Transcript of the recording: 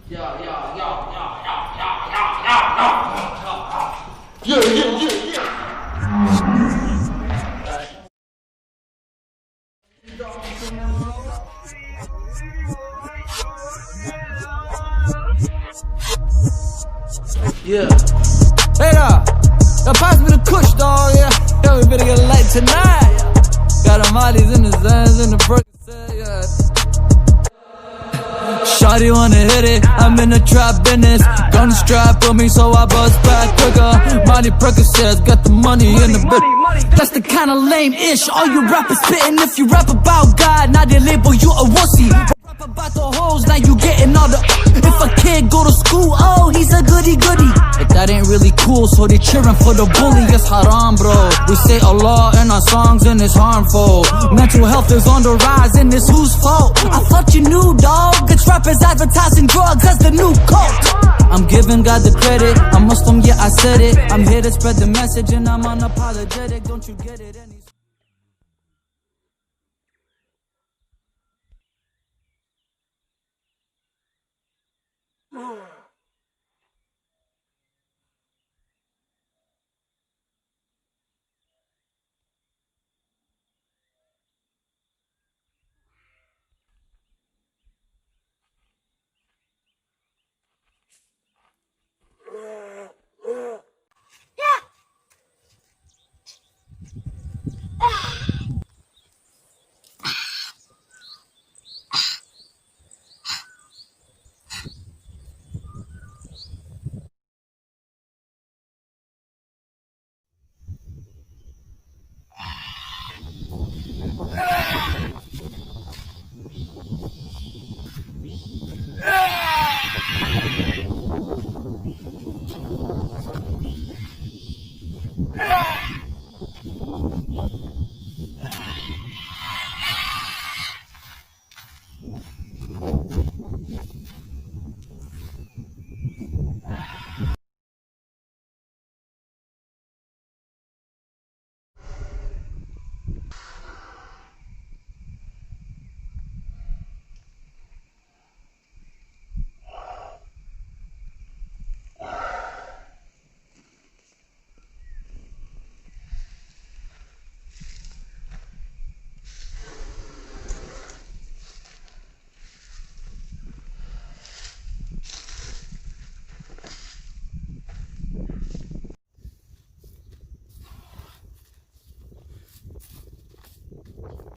Yeah, yeah, yeah, yeah, yeah, yeah, yeah, yeah, yeah, yeah, yeah, yeah. Yeah. Hey now, pass me the kush, dog, yeah. Yeah, we better get light tonight. Got the mollies in the Zans and the Percocet, yeah. Shawty wanna hit it, I'm in the trap business. Gun strap on me so I bust back quicker. Molly Percocets, got the money in the bit. That's the kind of lame-ish, all you rappers spitting. If you rap about God, now they label you a wussy. Rap about the hoes, now you getting all the. If a kid go to school, oh, he's a goody-goody. But that ain't really cool, so they cheering for the bully. It's haram, bro. We say Allah in our songs and it's harmful. Mental health is on the rise and it's whose fault? I thought you knew, dog. It's rappers advertising drugs as the new cult. I'm giving God the credit. I'm Muslim, yeah, I said it. I'm here to spread the message and I'm unapologetic. Don't you get it?